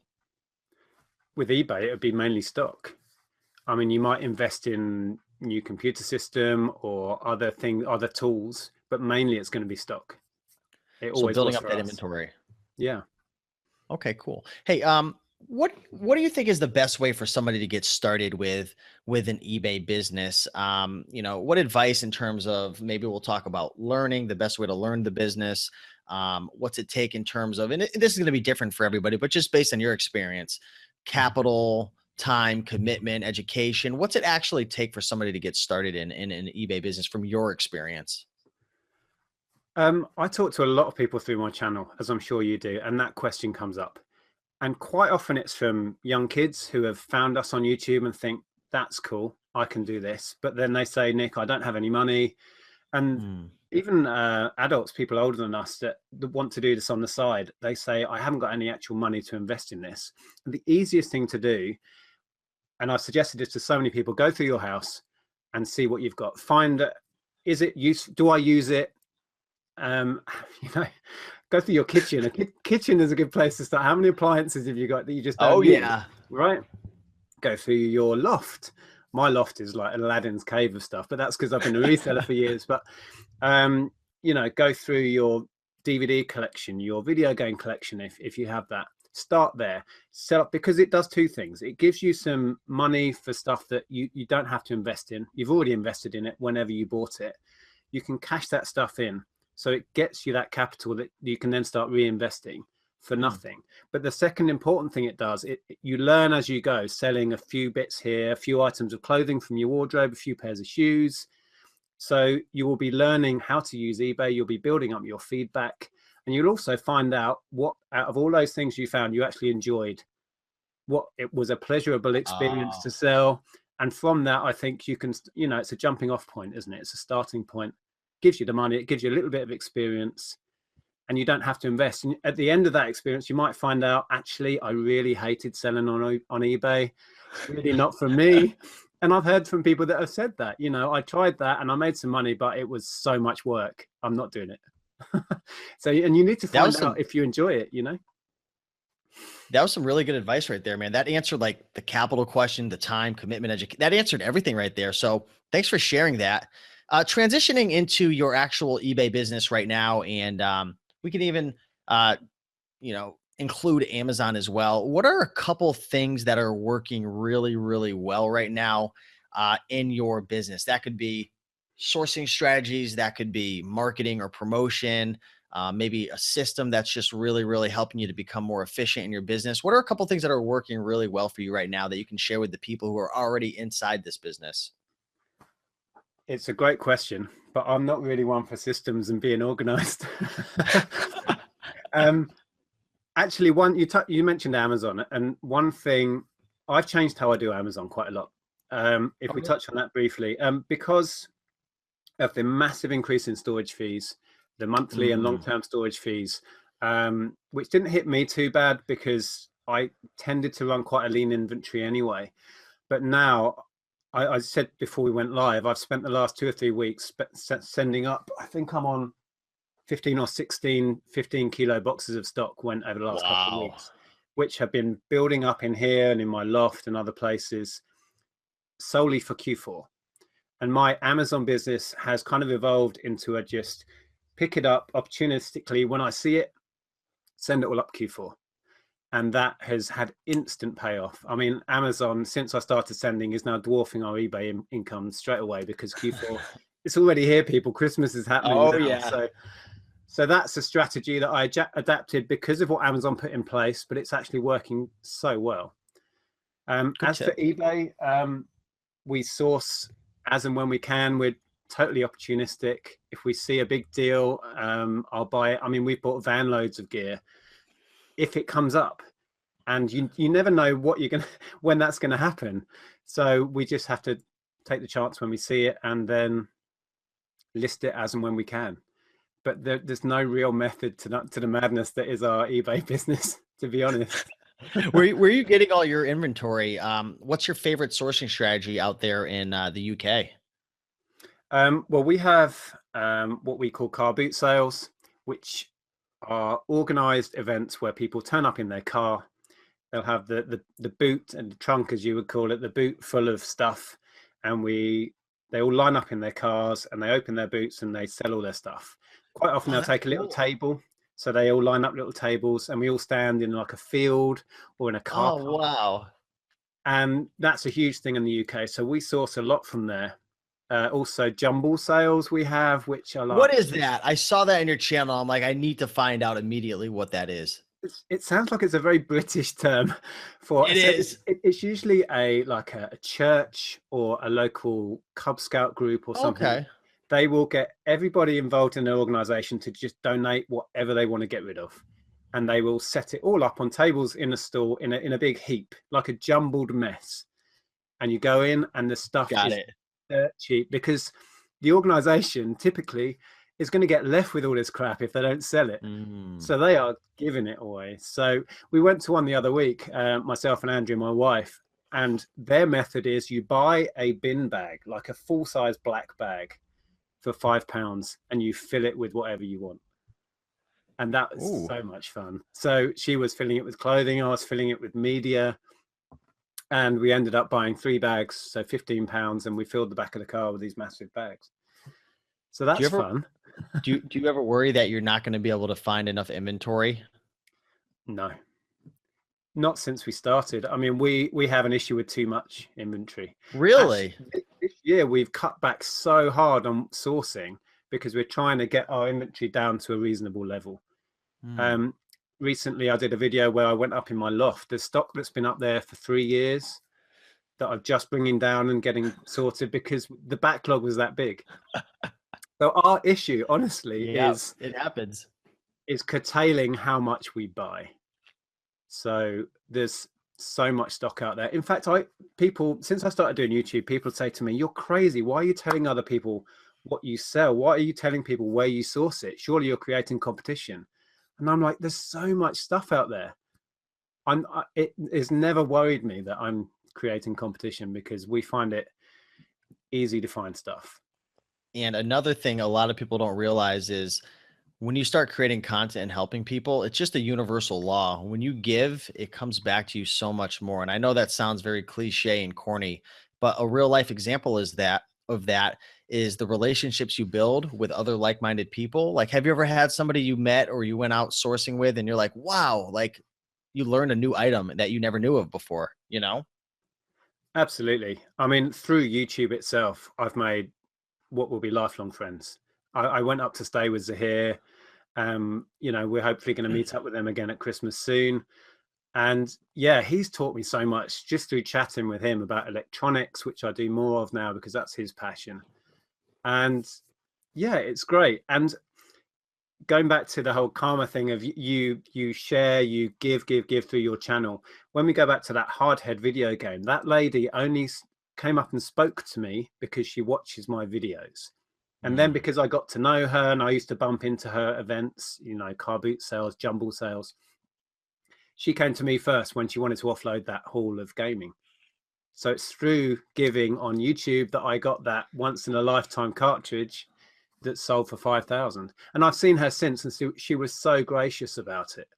With eBay, it would be mainly stock. I mean, you might invest in new computer system or other tools, but mainly it's going to be stock. It So always building was up for that us. inventory. Yeah. Okay, cool. Hey, what do you think is the best way for somebody to get started with an eBay business? What advice in terms of, maybe we'll talk about learning, the best way to learn the business. What's it take in terms of, and this is going to be different for everybody, but just based on your experience, capital, time, commitment, education. What's it actually take for somebody to get started in an eBay business from your experience? I talk to a lot of people through my channel, as I'm sure you do, and that question comes up. And quite often it's from young kids who have found us on YouTube and think, that's cool, I can do this. But then they say, Nic, I don't have any money. And Mm. even adults, people older than us that want to do this on the side, they say, I haven't got any actual money to invest in this. And the easiest thing to do, and I've suggested this to so many people, go through your house and see what you've got. Find, is it useful? Do I use it? um Go through your kitchen. Kitchen is a good place to start. How many appliances have you got that you just Oh don't use, yeah. right? Go through your loft. my loft is like Aladdin's cave of stuff, but that's because I've been a reseller for years. But you know, go through your DVD collection, your video game collection, if you have that. Start there, sell up, because it does two things. It gives you some money for stuff that you don't have to invest in. You've already invested in it whenever you bought it. You can cash that stuff in, so it gets you that capital that you can then start reinvesting for nothing. But the second important thing it does, you learn as you go, selling a few bits here, a few items of clothing from your wardrobe, a few pairs of shoes. So you will be learning how to use eBay. You'll be building up your feedback, and you'll also find out what out of all those things you found you actually enjoyed, what it was a pleasurable experience to sell. And from that, I think you can, you know, it's a jumping off point, isn't it? It's a starting point. Gives you the money, it gives you a little bit of experience, and you don't have to invest. And at the end of that experience, you might find out, actually, I really hated selling on eBay. Really not for me. And I've heard from people that have said that, you know, I tried that and I made some money, but it was so much work. I'm not doing it. So, and you need to find out if you enjoy it, you know. That was some really good advice right there, man. That answered like the capital question, the time, commitment, that answered everything right there. So thanks for sharing that. Transitioning into your actual eBay business right now, and we can even, you know, include Amazon as well. What are a couple things that are working really, really well right now in your business? That could be sourcing strategies, that could be marketing or promotion, maybe a system that's just really, really helping you to become more efficient in your business. What are a couple things that are working really well for you right now that you can share with the people who are already inside this business? It's a great question, but I'm not really one for systems and being organized. Actually, you mentioned Amazon, and one thing, I've changed how I do Amazon quite a lot. If we touch on that briefly, because of the massive increase in storage fees, the monthly and long-term storage fees, which didn't hit me too bad because I tended to run quite a lean inventory anyway. But now, I said before we went live, I've spent the last 2 or 3 weeks sending up, I think I'm on 15 or 16, 15 kilo boxes of stock went over the last couple of weeks, which have been building up in here and in my loft and other places solely for Q4. And my Amazon business has kind of evolved into a just pick it up opportunistically when I see it, send it all up Q4. And that has had instant payoff. I mean, Amazon, since I started sending, is now dwarfing our eBay income straight away, because Q4, it's already here, people. Christmas is happening now. Yeah. So that's a strategy that I adapted because of what Amazon put in place, but it's actually working so well. As for eBay, we source as and when we can. We're totally opportunistic. If we see a big deal, I'll buy it. I mean, we've bought van loads of gear if it comes up, and you never know when that's gonna happen. So we just have to take the chance when we see it and then list it as and when we can. But there's no real method to the madness that is our eBay business, to be honest. Where are you getting all your inventory? What's your favorite sourcing strategy out there in the UK? Well, we have what we call car boot sales, which are organized events where people turn up in their car. They'll have the boot and the trunk, as you would call it, the boot full of stuff, and they all line up in their cars and they open their boots and they sell all their stuff. Quite often they'll take a little table, so they all line up little tables, and we all stand in like a field or in a car park. Oh, wow. And that's a huge thing in the UK. So we source a lot from there. Also jumble sales we have, which I like. What is that? I saw that in your channel. I'm like, I need to find out immediately what that is. It sounds like it's a very British term for it. Is it's usually a church or a local Cub Scout group or something. Okay. They will get everybody involved in their organization to just donate whatever they want to get rid of, and they will set it all up on tables in a store in a big heap, like a jumbled mess. And you go in and the stuff is dirt cheap, because the organization typically is going to get left with all this crap if they don't sell it. So they are giving it away. So we went to one the other week, myself and Andrea, my wife, and their method is you buy a bin bag, like a full-size black bag, for £5, and you fill it with whatever you want. And that was so much fun. So she was filling it with clothing, I was filling it with media, And we ended up buying 3 bags, so £15, and we filled the back of the car with these massive bags. So that's fun. Do you ever worry that you're not going to be able to find enough inventory? No, not since we started. I mean, we have an issue with too much inventory. Really? Actually, this year we've cut back so hard on sourcing because we're trying to get our inventory down to a reasonable level. Recently I did a video where I went up in my loft. There's stock that's been up there for 3 years that I'm just bringing down and getting sorted because the backlog was that big. So our issue, honestly, it happens. Is curtailing how much we buy. So there's so much stock out there. In fact, since I started doing YouTube, people say to me, "You're crazy. Why are you telling other people what you sell? Why are you telling people where you source it? Surely you're creating competition." And I'm like, there's so much stuff out there. It has never worried me that I'm creating competition because we find it easy to find stuff. And another thing a lot of people don't realize is when you start creating content and helping people, it's just a universal law. When you give, it comes back to you so much more. And I know that sounds very cliche and corny, but a real life example is that is the relationships you build with other like-minded people. Like, have you ever had somebody you met or you went out sourcing with and you're like, wow, like you learned a new item that you never knew of before, you know? Absolutely. I mean, through YouTube itself, I've made what will be lifelong friends. I went up to stay with Zahir. You know, we're hopefully going to meet up with them again at Christmas soon. And yeah, he's taught me so much just through chatting with him about electronics, which I do more of now because that's his passion. And yeah, it's great. And going back to the whole karma thing of you share, you give through your channel. When we go back to that Hardhead video game, that lady only came up and spoke to me because she watches my videos. And then because I got to know her and I used to bump into her events, you know, car boot sales, jumble sales, she came to me first when she wanted to offload that haul of gaming. So it's through giving on YouTube that I got that once in a lifetime cartridge that sold for 5,000. And I've seen her since, and she was so gracious about it.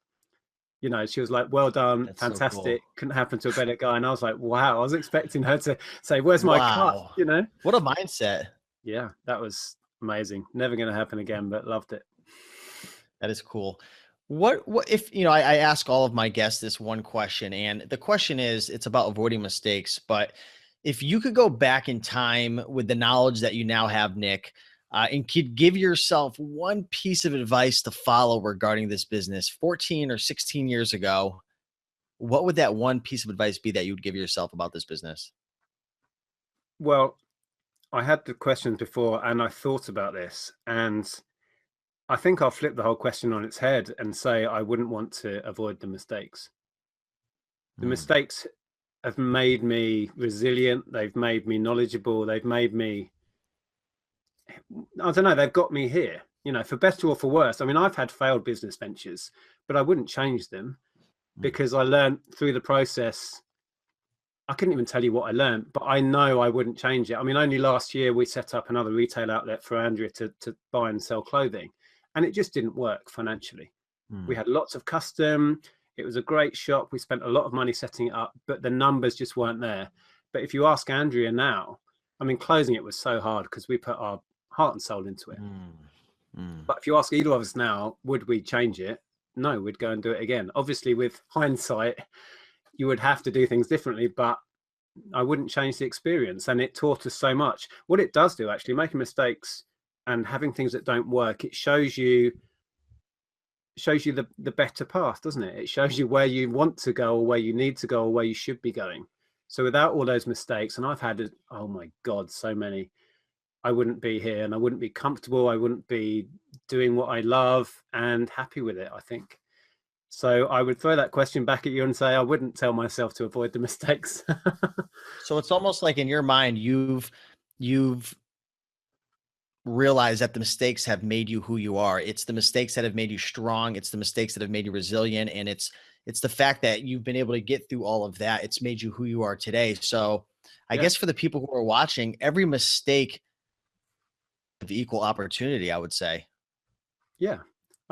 You know, she was like, "Well done, That's fantastic. so cool. Couldn't happen to a better guy." And I was like, "Wow!" I was expecting her to say, "Where's my cut?" You know? What a mindset. Yeah, that was amazing. Never going to happen again, but loved it. That is cool. What if, you know, I ask all of my guests this one question, and the question is, it's about avoiding mistakes. But if you could go back in time with the knowledge that you now have, Nic, and could give yourself one piece of advice to follow regarding this business 14 or 16 years ago, what would that one piece of advice be that you would give yourself about this business? Well, I had the questions before and I thought about this, and I think I'll flip the whole question on its head and say I wouldn't want to avoid the mistakes. The mistakes have made me resilient. They've made me knowledgeable. They've made me, I don't know, they've got me here, you know, for better or for worse. I mean, I've had failed business ventures, but I wouldn't change them because I learned through the process. I couldn't even tell you what I learned, but I know I wouldn't change it. I mean, only last year we set up another retail outlet for Andrea to buy and sell clothing, and it just didn't work financially. We had lots of custom. It was a great shop. We spent a lot of money setting it up, but the numbers just weren't there. But if you ask Andrea now, I mean, closing it was so hard because we put our heart and soul into it. But if you ask either of us now, would we change it? No, we'd go and do it again. Obviously, with hindsight, you would have to do things differently, but I wouldn't change the experience. And it taught us so much. What it does do, actually, making mistakes and having things that don't work, it shows you the better path, doesn't it? It shows you where you want to go or where you need to go or where you should be going. So without all those mistakes, and I've had, oh my God, so many, I wouldn't be here and I wouldn't be comfortable. I wouldn't be doing what I love and happy with it, I think. So I would throw that question back at you and say, I wouldn't tell myself to avoid the mistakes. So it's almost like in your mind, you've realized that the mistakes have made you who you are. It's the mistakes that have made you strong. It's the mistakes that have made you resilient. And it's the fact that you've been able to get through all of that. It's made you who you are today. So I guess for the people who are watching, every mistake of equal opportunity, I would say. Yeah.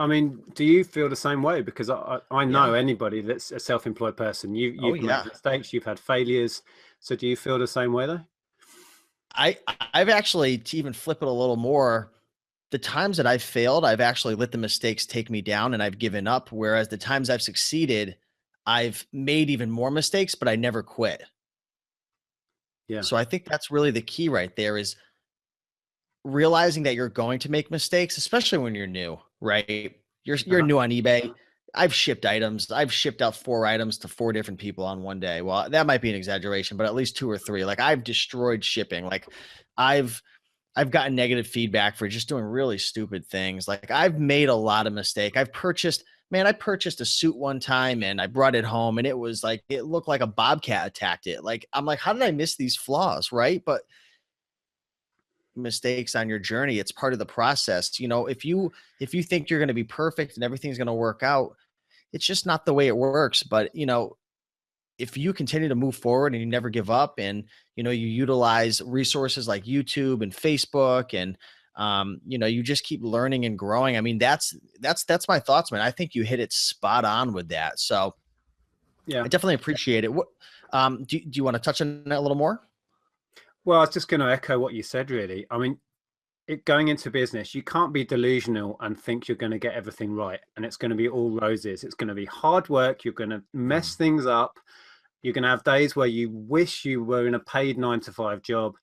I mean, do you feel the same way? Because I know Yeah. anybody that's a self-employed person, Oh you've made yeah. mistakes, you've had failures. So do you feel the same way though? I I've actually, to even flip it a little more, the times that I've failed, I've actually let the mistakes take me down and I've given up. Whereas the times I've succeeded, I've made even more mistakes, but I never quit. Yeah. So I think that's really the key right there, is realizing that you're going to make mistakes, especially when you're new, right? You're Uh-huh. new on eBay. I've shipped items. I've shipped out 4 items to 4 different people on one day. Well, that might be an exaggeration, but at least 2 or 3. Like, I've destroyed shipping. Like, I've I've gotten negative feedback for just doing really stupid things. Like, I've made a lot of mistake. I purchased a suit one time and I brought it home and it was like, it looked like a bobcat attacked it. Like, I'm like, how did I miss these flaws? Right. But mistakes on your journey, it's part of the process. If you think you're going to be perfect and everything's going to work out, it's just not the way it works. But if you continue to move forward and you never give up, and you utilize resources like YouTube and Facebook, and you just keep learning and growing. I mean, that's my thoughts, man. I think you hit it spot on with that. So Yeah. I definitely appreciate it. What do you want to touch on that a little more? Well, I was just going to echo what you said, really. I mean, going into business, you can't be delusional and think you're going to get everything right and it's going to be all roses. It's going to be hard work. You're going to mess things up. You're going to have days where you wish you were in a paid 9 to 5 job,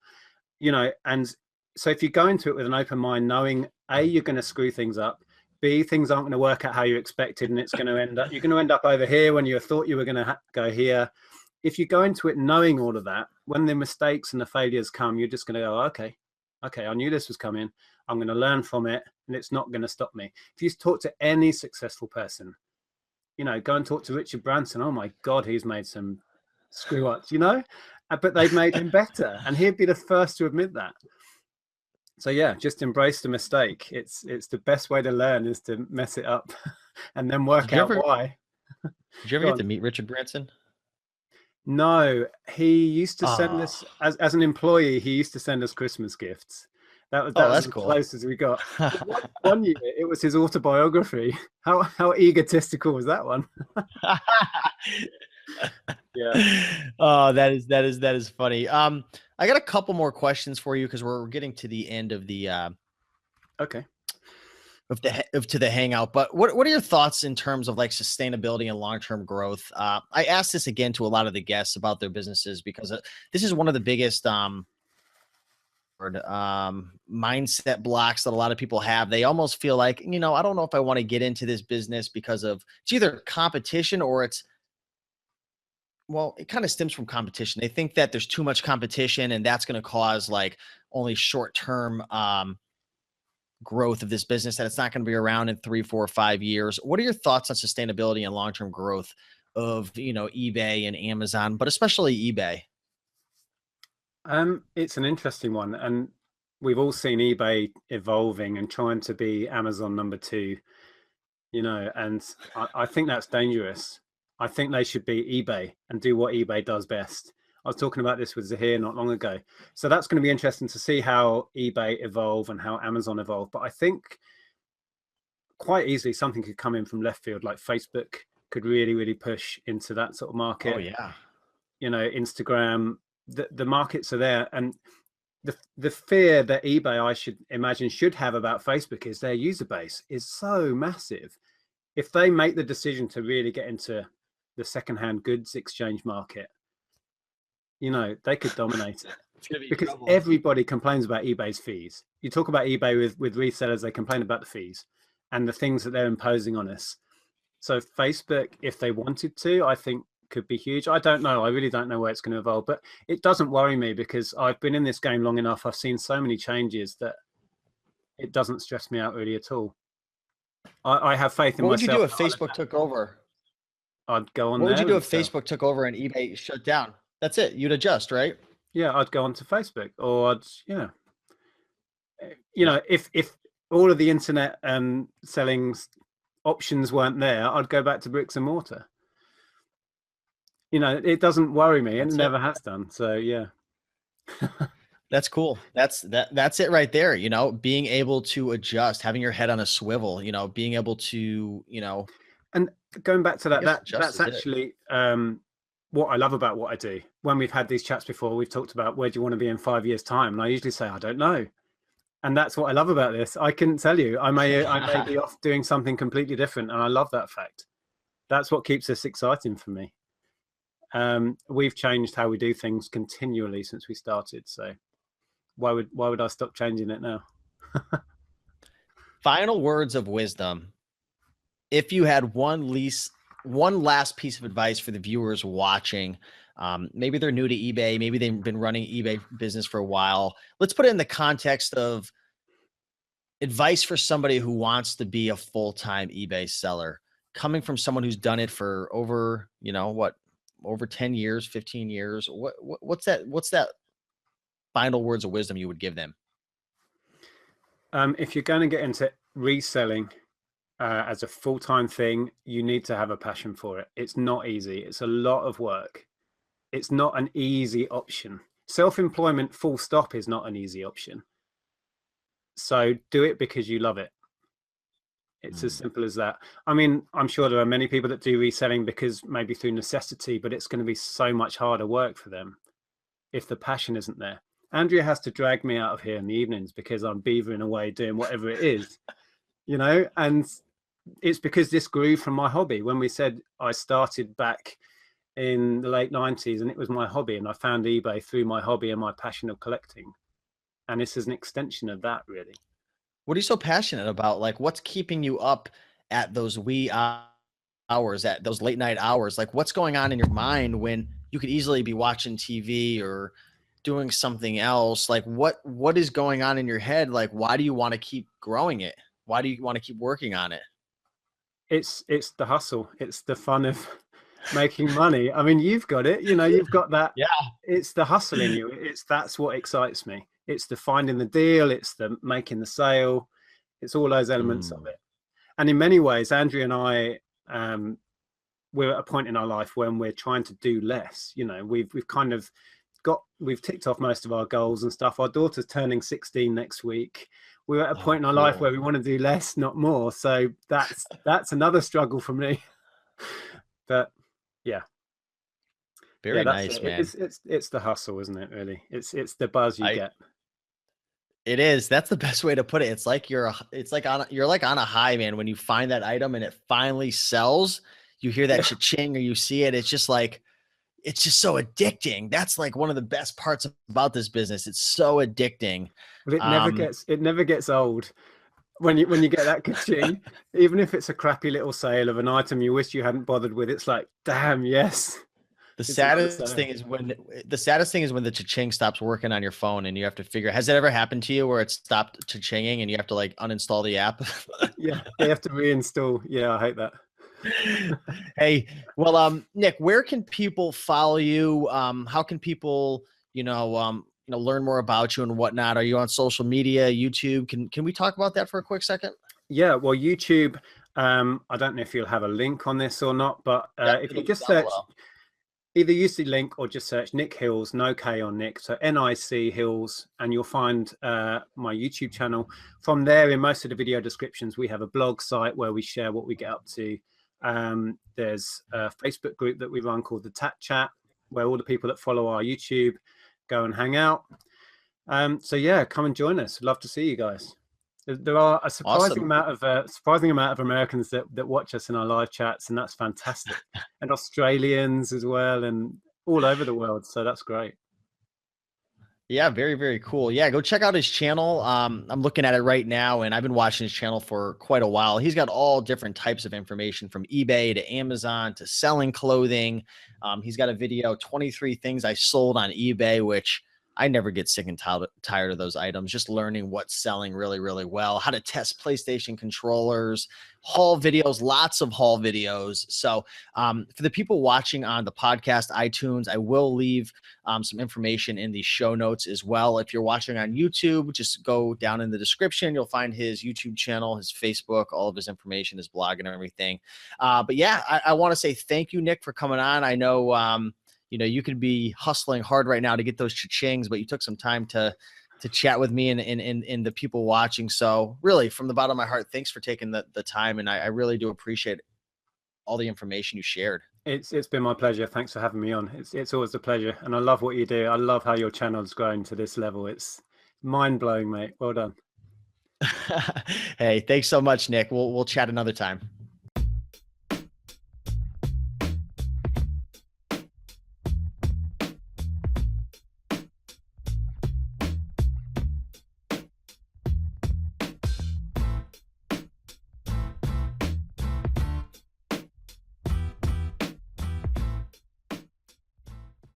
and so if you go into it with an open mind, knowing A, you're going to screw things up, B, things aren't going to work out how you expected, and you're going to end up over here when you thought you were going to go here. If you go into it knowing all of that, when the mistakes and the failures come, you're just going to go, okay, I knew this was coming. I'm going to learn from it, and it's not going to stop me. If you talk to any successful person, go and talk to Richard Branson. Oh my God, he's made some screw ups, but they've made him better, and he'd be the first to admit that. So yeah, just embrace the mistake. It's the best way to learn, is to mess it up and then work out why. Did you ever Go get to on. meet Richard Branson? No, he used to send Oh, us, as an employee, he used to send us Christmas gifts. That oh, was that's as cool. close as we got. But one year it was his autobiography. How egotistical was that one? Yeah. Oh, that is funny. I got a couple more questions for you because we're getting to the end of the Okay. to the hangout. But what are your thoughts in terms of like sustainability and long term growth? I asked this again to a lot of the guests about their businesses because this is one of the biggest mindset blocks that a lot of people have. They almost feel like, I don't know if I want to get into this business because of, it's either competition or it kind of stems from competition. They think that there's too much competition and that's going to cause like only short term growth of this business, that it's not going to be around in 3, 4, 5 years. What are your thoughts on sustainability and long term growth of eBay and Amazon, but especially eBay? It's an interesting one, and we've all seen eBay evolving and trying to be Amazon number two, and I think that's dangerous. I think they should be eBay and do what eBay does best. I was talking about this with Zahir not long ago. So that's going to be interesting to see how eBay evolve and how Amazon evolve. But I think quite easily something could come in from left field, like Facebook could really, really push into that sort of Oh market. yeah. Instagram, the markets are there. And the fear that eBay, I should imagine, should have about Facebook is their user base is so massive. If they make the decision to really get into the secondhand goods exchange market, they could dominate it, It's gonna be because trouble. everybody complains about eBay's fees. You talk about eBay with resellers, they complain about the fees and the things that they're imposing on us. So Facebook, if they wanted to, I think could be huge. I don't know. I really don't know where it's going to evolve, but it doesn't worry me because I've been in this game long enough. I've seen so many changes that it doesn't stress me out really at all. I have faith in What would you do myself. if Facebook took over? I'd go on What would there you do and if sell. Facebook took over and eBay shut down? That's it. You'd adjust, right? Yeah, I'd go onto Facebook, or Yeah. if all of the internet selling options weren't there, I'd go back to bricks and mortar. It doesn't worry me, and it That's it. never has done. So yeah. That's cool. That's it right there. You know, being able to adjust, having your head on a swivel, you know, being able to, you know, And going back to I that, guess that adjust that's is it. actually what I love about what I do. When we've had these chats before, we've talked about where do you want to be in 5 years' time, and I usually say I don't know. And that's what I love about this. I couldn't tell you. I may be off doing something completely different, and I love that fact. That's what keeps this exciting for me. We've changed how we do things continually since we started. So why would I stop changing it now? Final words of wisdom. If you had one last piece of advice for the viewers watching, maybe they're new to eBay, maybe they've been running eBay business for a while. Let's put it in the context of advice for somebody who wants to be a full-time eBay seller, coming from someone who's done it for over, you know, what, over 10 years, 15 years. What's that final words of wisdom you would give them? If you're going to get into reselling as a full-time thing, you need to have a passion for it. It's not easy. It's a lot of work. It's not an easy option. Self-employment, full stop, is not an easy option. So do it because you love it. It's as simple as that. I mean, I'm sure there are many people that do reselling because maybe through necessity, but it's going to be so much harder work for them if the passion isn't there. Andrea has to drag me out of here in the evenings because I'm beavering away doing whatever it is, and it's because this grew from my hobby. When we said I started back in the late 90s and it was my hobby, and I found eBay through my hobby and my passion of collecting. And this is an extension of that, really. What are you so passionate about? Like, what's keeping you up at those wee hours, at those late night hours? Like, what's going on in your mind when you could easily be watching TV or doing something else? Like, what is going on in your head? Like, why do you want to keep growing it? Why do you want to keep working on it? It's the hustle. It's the fun of making money. I mean, you've got it. You've got that. Yeah. It's the hustle in you. That's what excites me. It's the finding the deal. It's the making the sale. It's all those elements of Mm. it. And in many ways, Andrea and I, we're at a point in our life when we're trying to do less. We've kind of we've ticked off most of our goals and stuff. Our daughter's turning 16 next week. We're at a Oh, point in our life cool. where we want to do less, not more. So that's another struggle for me. But yeah, Very that's nice, it. man. It's the hustle, isn't it? Really, it's the buzz you I get. It is. That's the best way to put it. It's like you're like on a high, man. When you find that item and it finally sells, you hear that Yeah, cha-ching or you see it. It's just like, it's just so addicting. That's like one of the best parts about this business. It's so addicting. but Um, it never gets old when you get that ka-ching. Even if it's a crappy little sale of an item you wish you hadn't bothered with, it's like, damn, yes, the it's another saddest sale. thing is when the cha-ching stops working on your phone and you have to figure, has it ever happened to you where it stopped cha-chinging and you have to like uninstall the app? Yeah, you have to reinstall. Yeah, I hate that. Hey, well, Nic, where can people follow you? How can people, learn more about you and whatnot? Are you on social media, YouTube? Can we talk about that for a quick second? Yeah, well, YouTube. I don't know if you'll have a link on this or not, but Yep, if you it'll be just down search, below. either use the link or just search Nic Hills, no K on Nick, so NIC Hills, and you'll find my YouTube channel. From there, in most of the video descriptions, we have a blog site where we share what we get up to. There's a Facebook group that we run called the Tat Chat, where all the people that follow our YouTube go and hang out. So yeah, come and join us. Love to see you guys. There are a Awesome. surprising amount of Americans that watch us in our live chats, and that's fantastic. And Australians as well, and all over the world. So that's great. Yeah, very, very cool. Yeah, go check out his channel. I'm looking at it right now, and I've been watching his channel for quite a while. He's got all different types of information from eBay to Amazon to selling clothing. He's got a video, 23 things I sold on eBay, which I never get sick and tired of those items. Just learning what's selling really, really well, how to test PlayStation controllers, haul videos, lots of haul videos. So for the people watching on the podcast, iTunes, I will leave some information in the show notes as well. If you're watching on YouTube, just go down in the description. You'll find his YouTube channel, his Facebook, all of his information, his blog and everything. But yeah, I want to say thank you, Nic, for coming on. I know, You know, you could be hustling hard right now to get those cha-chings, but you took some time to chat with me and the people watching. So really, from the bottom of my heart, thanks for taking the time. And I really do appreciate all the information you shared. It's been my pleasure. Thanks for having me on. It's always a pleasure, and I love what you do. I love how your channel's grown to this level. It's mind blowing, mate. Well done. Hey, thanks so much, Nick. We'll chat another time.